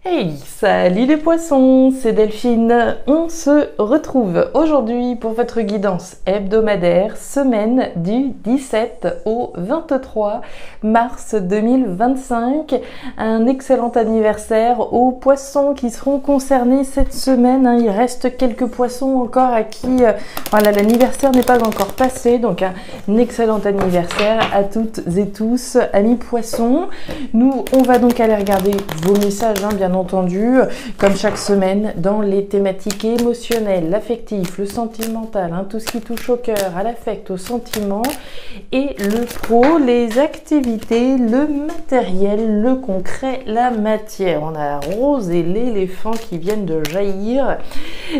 Hey, salut les poissons, c'est Delphine. On se retrouve aujourd'hui pour votre guidance hebdomadaire, semaine du 17 au 23 mars 2025. Un excellent anniversaire aux poissons qui seront concernés cette semaine. Il reste quelques poissons encore à qui l'anniversaire n'est pas encore passé. Donc un excellent anniversaire à toutes et tous, amis poissons. Nous, on va donc aller regarder vos messages, bien entendu, comme chaque semaine, dans les thématiques émotionnelles, l'affectif, le sentimental, tout ce qui touche au cœur, à l'affect, au sentiment, et le pro, les activités, le matériel, le concret, la matière. On a la rose et l'éléphant qui viennent de jaillir.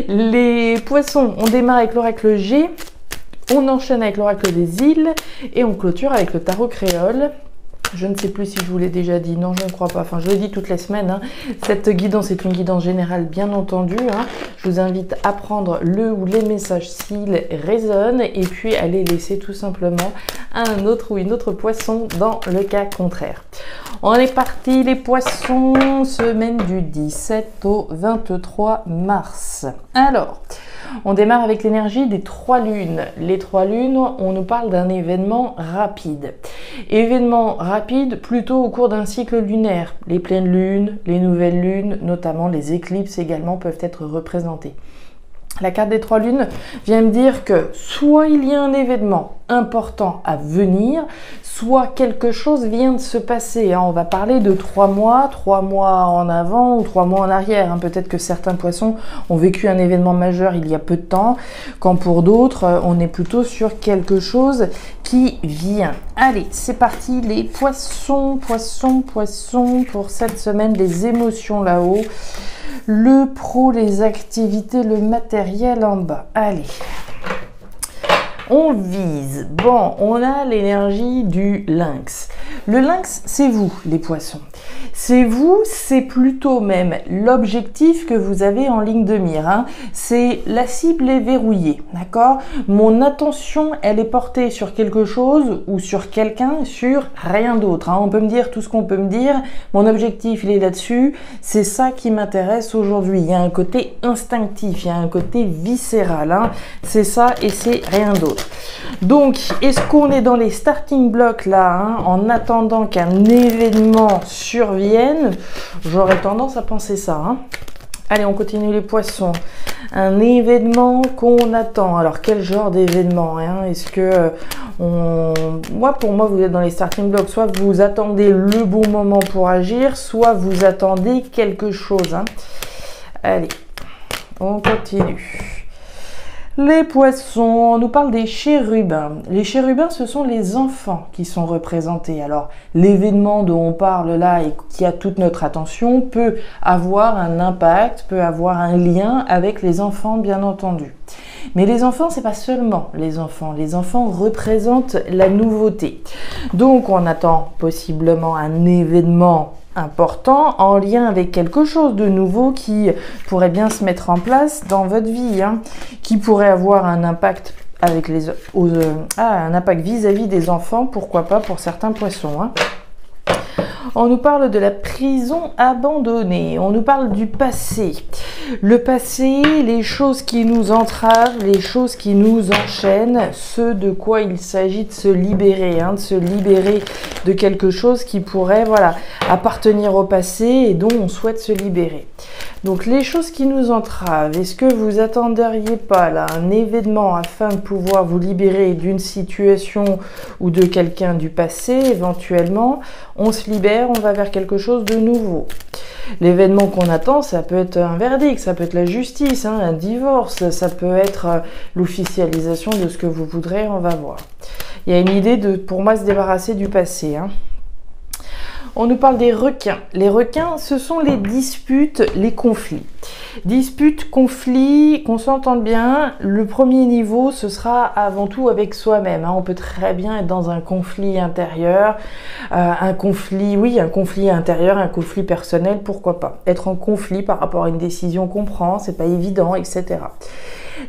Les poissons, on démarre avec l'oracle G, on enchaîne avec l'oracle des îles, et on clôture avec le tarot créole. Je ne sais plus si je vous l'ai déjà dit, non je ne crois pas, enfin je le dis toutes les semaines. Cette guidance est une guidance générale bien entendu. Je vous invite à prendre le ou les messages s'ils résonnent et puis à les laisser tout simplement à un autre ou une autre poisson dans le cas contraire. On est parti les poissons, semaine du 17 au 23 mars. Alors, on démarre avec l'énergie des 3 lunes. Les 3 lunes, on nous parle d'un événement rapide. Événement rapide plutôt au cours d'un cycle lunaire. Les pleines lunes, les nouvelles lunes, notamment les éclipses également peuvent être représentées. La carte des 3 lunes vient me dire que soit il y a un événement important à venir, soit quelque chose vient de se passer. On va parler de 3 mois en avant ou 3 mois en arrière. Peut-être que certains poissons ont vécu un événement majeur il y a peu de temps, quand pour d'autres, on est plutôt sur quelque chose qui vient. Allez, c'est parti les poissons, pour cette semaine, les émotions là-haut. Le pro, les activités, le matériel en bas. Allez, on vise. Bon, on a l'énergie du lynx. Le lynx, c'est vous, les poissons. C'est vous, c'est plutôt même l'objectif que vous avez en ligne de mire. C'est la cible est verrouillée, d'accord? Mon attention, elle est portée sur quelque chose ou sur quelqu'un, sur rien d'autre. On peut me dire tout ce qu'on peut me dire. Mon objectif, il est là-dessus. C'est ça qui m'intéresse aujourd'hui. Il y a un côté instinctif, il y a un côté viscéral. C'est ça et c'est rien d'autre. Donc, est-ce qu'on est dans les starting blocks là, en attendant qu'un événement survienne? J'aurais tendance à penser ça. Allez, on continue les poissons. Un événement qu'on attend. Alors, quel genre d'événement? Est-ce que pour moi, vous êtes dans les starting blocks. Soit vous attendez le bon moment pour agir, soit vous attendez quelque chose. Allez, on continue. Les poissons, on nous parle des chérubins. Les chérubins, ce sont les enfants qui sont représentés. Alors, l'événement dont on parle là et qui a toute notre attention peut avoir un impact, peut avoir un lien avec les enfants, bien entendu. Mais les enfants, c'est pas seulement les enfants. Les enfants représentent la nouveauté. Donc, on attend possiblement un événement important en lien avec quelque chose de nouveau qui pourrait bien se mettre en place dans votre vie, qui pourrait avoir un impact avec un impact vis-à-vis des enfants, pourquoi pas pour certains poissons. On nous parle de la prison abandonnée, on nous parle du passé. Le passé, les choses qui nous entravent, les choses qui nous enchaînent, ce de quoi il s'agit de se libérer, de se libérer de quelque chose qui pourrait appartenir au passé et dont on souhaite se libérer. Donc les choses qui nous entravent, est-ce que vous attendriez pas là un événement afin de pouvoir vous libérer d'une situation ou de quelqu'un du passé éventuellement? On se libère, on va vers quelque chose de nouveau. L'événement qu'on attend, ça peut être un verdict, ça peut être la justice, un divorce, ça peut être l'officialisation de ce que vous voudrez, on va voir. Il y a une idée de, pour moi, se débarrasser du passé. On nous parle des requins. Les requins, ce sont les disputes, les conflits. Disputes, conflits, qu'on s'entende bien. Le premier niveau, ce sera avant tout avec soi-même. On peut très bien être dans un conflit intérieur, un conflit intérieur, un conflit personnel, pourquoi pas. Être en conflit par rapport à une décision qu'on prend, c'est pas évident, etc.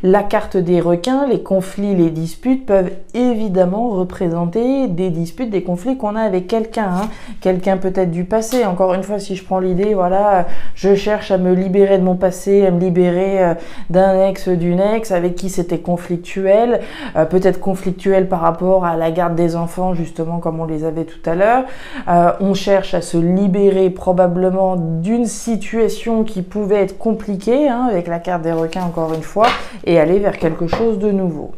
La carte des requins, les conflits, les disputes peuvent évidemment représenter des disputes, des conflits qu'on a avec quelqu'un. Hein. Quelqu'un peut-être du passé. Encore une fois, si je prends l'idée, voilà, je cherche à me libérer de mon passé, à me libérer d'un ex, d'une ex avec qui c'était conflictuel. Peut-être conflictuel par rapport à la garde des enfants, justement, comme on les avait tout à l'heure. On cherche à se libérer probablement d'une situation qui pouvait être compliquée, hein, avec la carte des requins, encore une fois, et aller vers quelque chose de nouveau.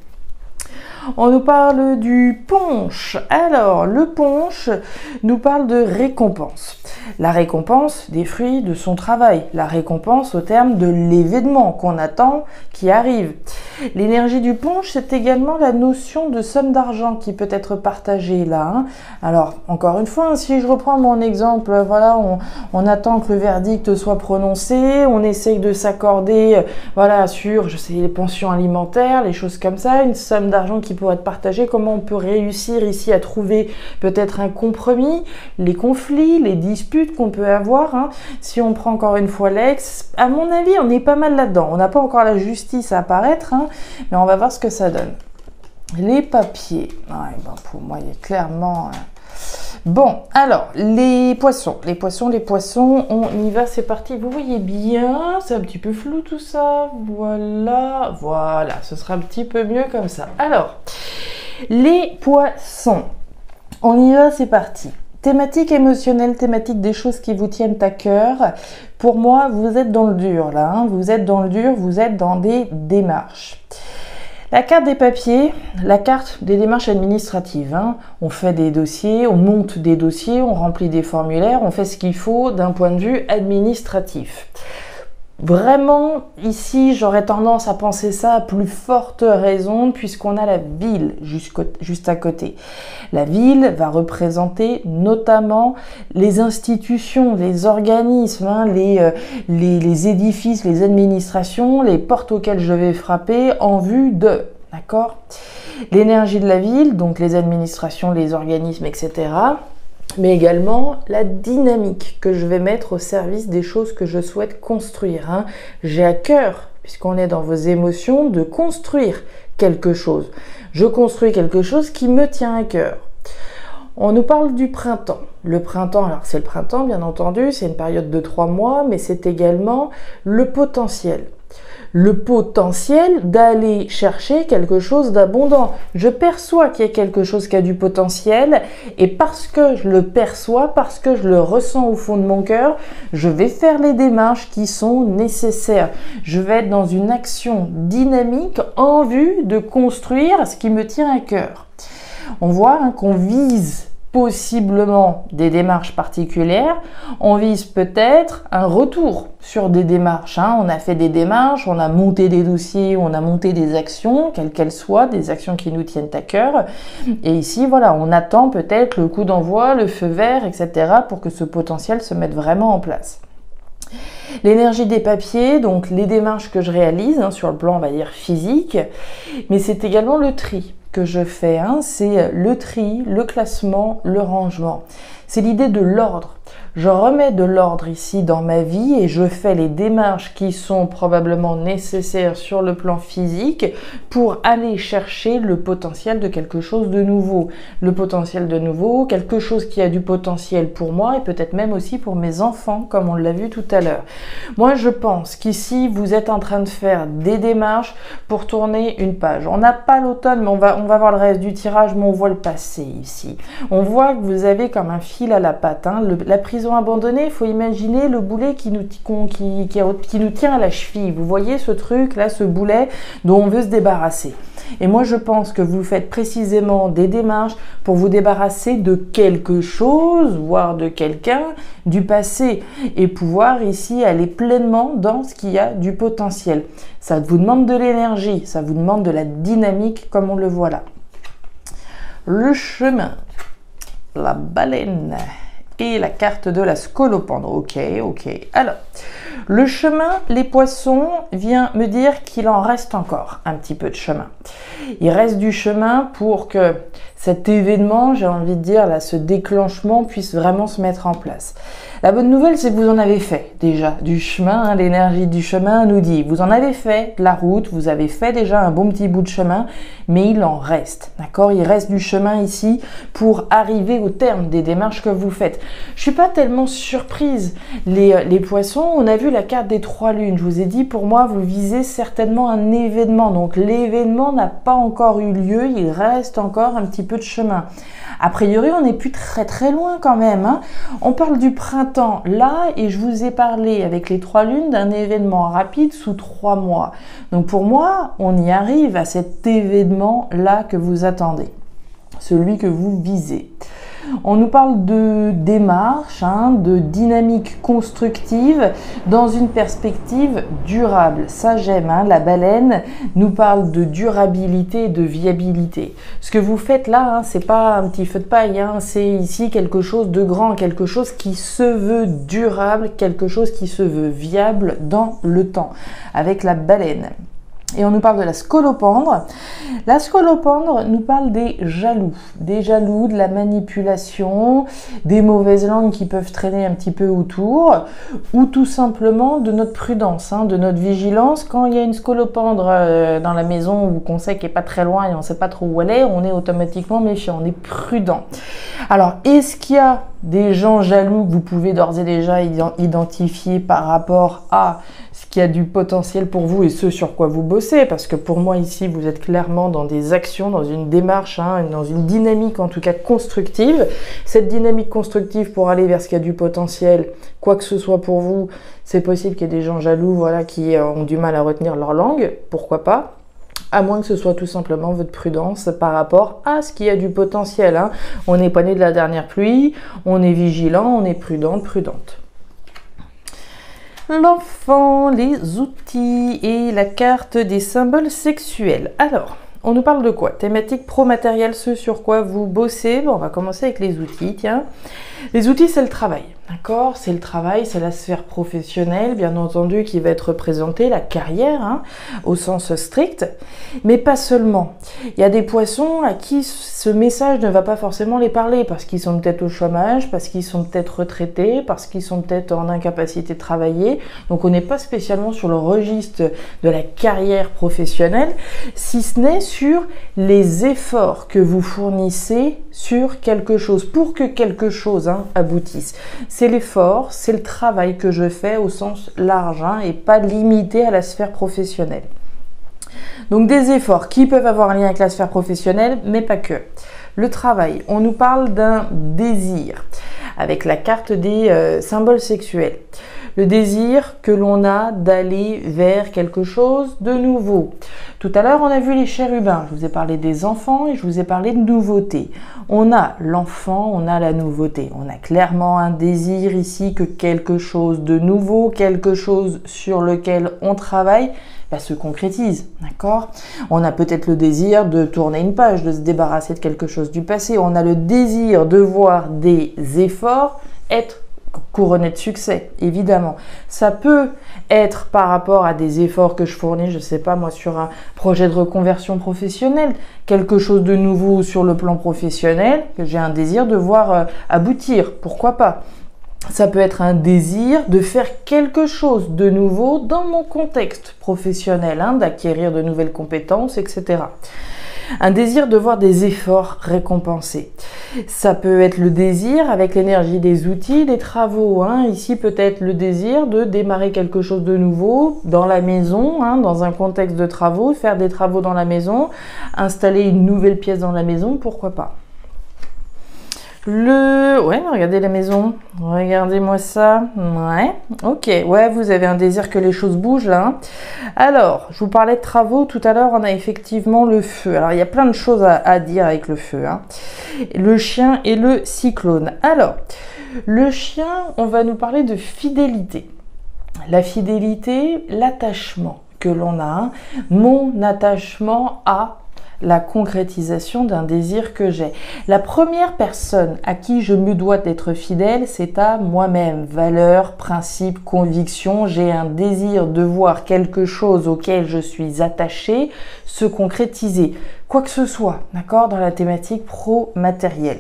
On nous parle du punch. Alors, le punch nous parle de récompense. La récompense des fruits de son travail. La récompense au terme de l'événement qu'on attend qui arrive. L'énergie du punch, c'est également la notion de somme d'argent qui peut être partagée là. Hein. Alors, encore une fois, si je reprends mon exemple, voilà, on attend que le verdict soit prononcé, on essaye de s'accorder, voilà, sur, je sais, les pensions alimentaires, les choses comme ça, une somme d'argent qui pourrait être partagée. Comment on peut réussir ici à trouver peut-être un compromis, les conflits, les disputes qu'on peut avoir. Hein. Si on prend encore une fois l'ex, à mon avis, on est pas mal là-dedans. On n'a pas encore la justice à apparaître, hein, mais on va voir ce que ça donne. Les papiers. Ouais, ben pour moi, il y a clairement... Bon, alors, les poissons, on y va, c'est parti. Vous voyez bien, c'est un petit peu flou tout ça. Voilà, ce sera un petit peu mieux comme ça. Alors, les poissons, on y va, c'est parti. Thématique émotionnelle, thématique des choses qui vous tiennent à cœur. Pour moi, vous êtes dans le dur là, hein. Vous êtes dans le dur, vous êtes dans des démarches. La carte des papiers, la carte des démarches administratives. Hein. On fait des dossiers, on monte des dossiers, on remplit des formulaires, on fait ce qu'il faut d'un point de vue administratif. Vraiment, ici, j'aurais tendance à penser ça à plus forte raison puisqu'on a la ville juste à côté. La ville va représenter notamment les institutions, les organismes, hein, les édifices, les administrations, les portes auxquelles je vais frapper en vue de, d'accord ? L'énergie de la ville, donc les administrations, les organismes, etc., mais également la dynamique que je vais mettre au service des choses que je souhaite construire. Hein. J'ai à cœur, puisqu'on est dans vos émotions, de construire quelque chose. Je construis quelque chose qui me tient à cœur. On nous parle du printemps. Le printemps, alors c'est le printemps bien entendu, c'est une période de 3 mois, mais c'est également le potentiel. Le potentiel d'aller chercher quelque chose d'abondant. Je perçois qu'il y a quelque chose qui a du potentiel et parce que je le perçois, parce que je le ressens au fond de mon cœur, je vais faire les démarches qui sont nécessaires. Je vais être dans une action dynamique en vue de construire ce qui me tient à cœur. On voit hein, qu'on vise possiblement des démarches particulières, on vise peut-être un retour sur des démarches. Hein. On a fait des démarches, on a monté des dossiers, on a monté des actions, quelles qu'elles soient, des actions qui nous tiennent à cœur. Et ici, voilà, on attend peut-être le coup d'envoi, le feu vert, etc. pour que ce potentiel se mette vraiment en place. L'énergie des papiers, donc les démarches que je réalise hein, sur le plan, on va dire, physique, mais c'est également le tri que je fais, hein, c'est le tri, le classement, le rangement. C'est l'idée de l'ordre. Je remets de l'ordre ici dans ma vie et je fais les démarches qui sont probablement nécessaires sur le plan physique pour aller chercher le potentiel de quelque chose de nouveau. Le potentiel de nouveau, quelque chose qui a du potentiel pour moi et peut-être même aussi pour mes enfants, comme on l'a vu tout à l'heure. Moi, je pense qu'ici, vous êtes en train de faire des démarches pour tourner une page. On n'a pas l'automne, mais on va voir le reste du tirage, mais on voit le passé ici. On voit que vous avez comme un fil à la patte. Hein. La prison abandonnée, il faut imaginer le boulet qui nous tient à la cheville. Vous voyez ce truc là, ce boulet dont on veut se débarrasser. Et moi je pense que vous faites précisément des démarches pour vous débarrasser de quelque chose, voire de quelqu'un du passé et pouvoir ici aller pleinement dans ce qui a du potentiel. Ça vous demande de l'énergie, ça vous demande de la dynamique comme on le voit là. Le chemin, la baleine et la carte de la scolopendre. Ok. Alors, Le chemin, les poissons, vient me dire qu'il en reste encore un petit peu de chemin. Il reste du chemin pour que cet événement, j'ai envie de dire, là, ce déclenchement puisse vraiment se mettre en place. La bonne nouvelle, c'est que vous en avez fait déjà du chemin, hein, l'énergie du chemin nous dit, vous en avez fait de la route, vous avez fait déjà un bon petit bout de chemin, mais il en reste, d'accord? Il reste du chemin ici pour arriver au terme des démarches que vous faites. Je suis pas tellement surprise, les poissons, on a vu la carte des 3 lunes, je vous ai dit, pour moi, vous visez certainement un événement, donc l'événement n'a pas encore eu lieu, il reste encore un petit peu de chemin. A priori, on n'est plus très loin quand même, hein. On parle du printemps là et je vous ai parlé avec les 3 lunes d'un événement rapide sous 3 mois. Donc pour moi, on y arrive à cet événement là que vous attendez, celui que vous visez. On nous parle de démarche, hein, de dynamique constructive dans une perspective durable. Ça j'aime, hein, la baleine nous parle de durabilité et de viabilité. Ce que vous faites là, hein, c'est pas un petit feu de paille, hein, c'est ici quelque chose de grand, quelque chose qui se veut durable, quelque chose qui se veut viable dans le temps, avec la baleine. Et on nous parle de la scolopendre. La scolopendre nous parle des jaloux, de la manipulation, des mauvaises langues qui peuvent traîner un petit peu autour, ou tout simplement de notre prudence, hein, de notre vigilance. Quand il y a une scolopendre dans la maison ou qu'on sait qu'elle n'est pas très loin et on ne sait pas trop où elle est, on est automatiquement méfiant, on est prudent. Alors, est-ce qu'il y a des gens jaloux que vous pouvez d'ores et déjà identifier par rapport à ce qui a du potentiel pour vous et ce sur quoi vous bossez? Parce que pour moi ici, vous êtes clairement dans des actions, dans une démarche, hein, dans une dynamique en tout cas constructive. Cette dynamique constructive pour aller vers ce qui a du potentiel, quoi que ce soit pour vous, c'est possible qu'il y ait des gens jaloux, voilà, qui ont du mal à retenir leur langue, pourquoi pas? À moins que ce soit tout simplement votre prudence par rapport à ce qui a du potentiel, hein. On n'est pas né de la dernière pluie, on est vigilant, on est prudent, prudente. L'enfant, les outils et la carte des symboles sexuels. Alors, on nous parle de quoi? Thématique pro-matériel, ce sur quoi vous bossez. Bon, on va commencer avec les outils, tiens. Les outils, c'est le travail, d'accord? C'est le travail, c'est la sphère professionnelle, bien entendu, qui va être représentée, la carrière, hein, au sens strict, mais pas seulement. Il y a des poissons à qui ce message ne va pas forcément les parler, parce qu'ils sont peut-être au chômage, parce qu'ils sont peut-être retraités, parce qu'ils sont peut-être en incapacité de travailler, donc on n'est pas spécialement sur le registre de la carrière professionnelle, si ce n'est sur les efforts que vous fournissez sur quelque chose, pour que quelque chose, hein, aboutisse. C'est l'effort, c'est le travail que je fais au sens large, hein, et pas limité à la sphère professionnelle. Donc des efforts qui peuvent avoir un lien avec la sphère professionnelle, mais pas que. Le travail, on nous parle d'un désir, avec la carte des symboles sexuels. Le désir que l'on a d'aller vers quelque chose de nouveau. Tout à l'heure, on a vu les chérubins. Je vous ai parlé des enfants et je vous ai parlé de nouveauté. On a l'enfant, on a la nouveauté. On a clairement un désir ici que quelque chose de nouveau, quelque chose sur lequel on travaille, se concrétise, d'accord? On a peut-être le désir de tourner une page, de se débarrasser de quelque chose du passé. On a le désir de voir des efforts être couronné de succès, évidemment. Ça peut être par rapport à des efforts que je fournis, je sais pas moi, sur un projet de reconversion professionnelle, quelque chose de nouveau sur le plan professionnel, que j'ai un désir de voir aboutir, pourquoi pas. Ça peut être un désir de faire quelque chose de nouveau dans mon contexte professionnel, hein, d'acquérir de nouvelles compétences, etc. Un désir de voir des efforts récompensés. Ça peut être le désir avec l'énergie des outils, des travaux, hein. Ici peut-être le désir de démarrer quelque chose de nouveau dans la maison, hein, dans un contexte de travaux, faire des travaux dans la maison, installer une nouvelle pièce dans la maison, pourquoi pas. Ouais, regardez la maison, regardez-moi ça, ouais, ok, ouais, vous avez un désir que les choses bougent là. Hein. Alors, je vous parlais de travaux, tout à l'heure on a effectivement le feu. Alors, il y a plein de choses à dire avec le feu, hein. Le chien et le cyclone. Alors, le chien, on va nous parler de fidélité. La fidélité, l'attachement que l'on a, hein. Mon attachement à la concrétisation d'un désir que j'ai. La première personne à qui je me dois d'être fidèle, c'est à moi-même. Valeurs, principes, convictions. J'ai un désir de voir quelque chose auquel je suis attachée se concrétiser. Quoi que ce soit, d'accord, dans la thématique pro-matérielle.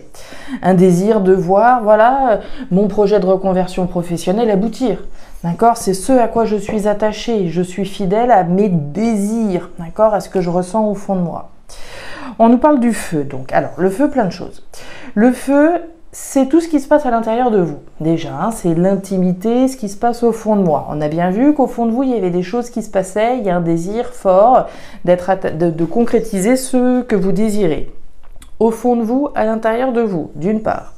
Un désir de voir, voilà, mon projet de reconversion professionnelle aboutir. D'accord, c'est ce à quoi je suis attachée. Je suis fidèle à mes désirs, d'accord, à ce que je ressens au fond de moi. On nous parle du feu, donc. Alors, le feu, plein de choses. Le feu, c'est tout ce qui se passe à l'intérieur de vous. Déjà, hein, c'est l'intimité, ce qui se passe au fond de moi. On a bien vu qu'au fond de vous, il y avait des choses qui se passaient. Il y a un désir fort de concrétiser ce que vous désirez. Au fond de vous, à l'intérieur de vous, d'une part.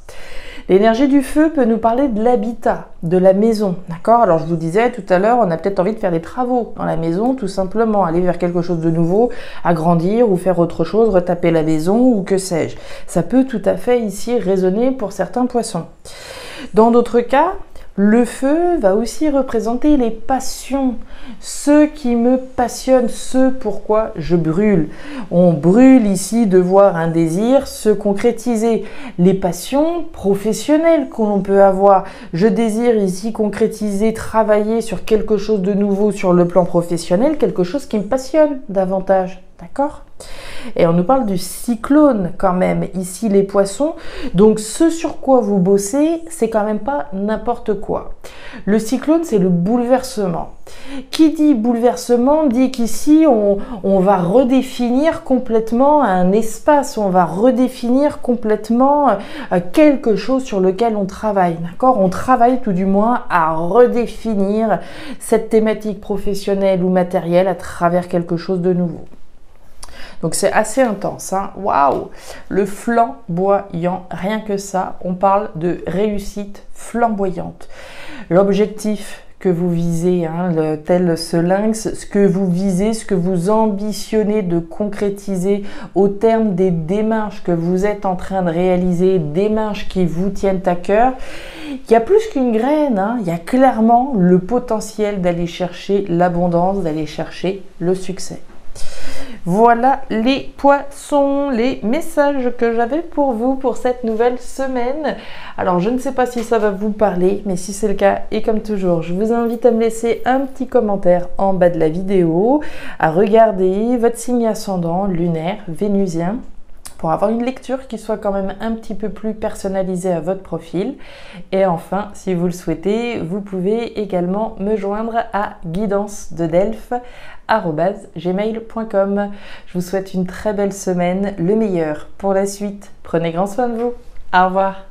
L'énergie du feu peut nous parler de l'habitat, de la maison, d'accord? Alors je vous disais tout à l'heure, on a peut-être envie de faire des travaux dans la maison, tout simplement, aller vers quelque chose de nouveau, agrandir ou faire autre chose, retaper la maison ou que sais-je. Ça peut tout à fait ici résonner pour certains poissons. Dans d'autres cas, le feu va aussi représenter les passions, ce qui me passionne, ce pourquoi je brûle. On brûle ici de voir un désir se concrétiser. Les passions professionnelles que l'on peut avoir. Je désire ici concrétiser, travailler sur quelque chose de nouveau sur le plan professionnel, quelque chose qui me passionne davantage. D'accord ? Et on nous parle du cyclone quand même, ici les poissons. Donc ce sur quoi vous bossez, c'est quand même pas n'importe quoi. Le cyclone, c'est le bouleversement. Qui dit bouleversement dit qu'ici on va redéfinir complètement un espace, on va redéfinir complètement quelque chose sur lequel on travaille. D'accord ? On travaille tout du moins à redéfinir cette thématique professionnelle ou matérielle à travers quelque chose de nouveau. Donc c'est assez intense, hein. Waouh! Le flamboyant, rien que ça, on parle de réussite flamboyante. L'objectif que vous visez, hein, tel ce lynx, ce que vous visez, ce que vous ambitionnez de concrétiser au terme des démarches que vous êtes en train de réaliser, démarches qui vous tiennent à cœur, il y a plus qu'une graine, hein, il y a clairement le potentiel d'aller chercher l'abondance, d'aller chercher le succès. Voilà les poissons, les messages que j'avais pour vous pour cette nouvelle semaine. Alors je ne sais pas si ça va vous parler, mais si c'est le cas, et comme toujours, je vous invite à me laisser un petit commentaire en bas de la vidéo, à regarder votre signe ascendant, lunaire, vénusien, pour avoir une lecture qui soit quand même un petit peu plus personnalisée à votre profil. Et enfin, si vous le souhaitez, vous pouvez également me joindre à guidancededelphes@gmail.com. Je vous souhaite une très belle semaine, le meilleur pour la suite. Prenez grand soin de vous. Au revoir.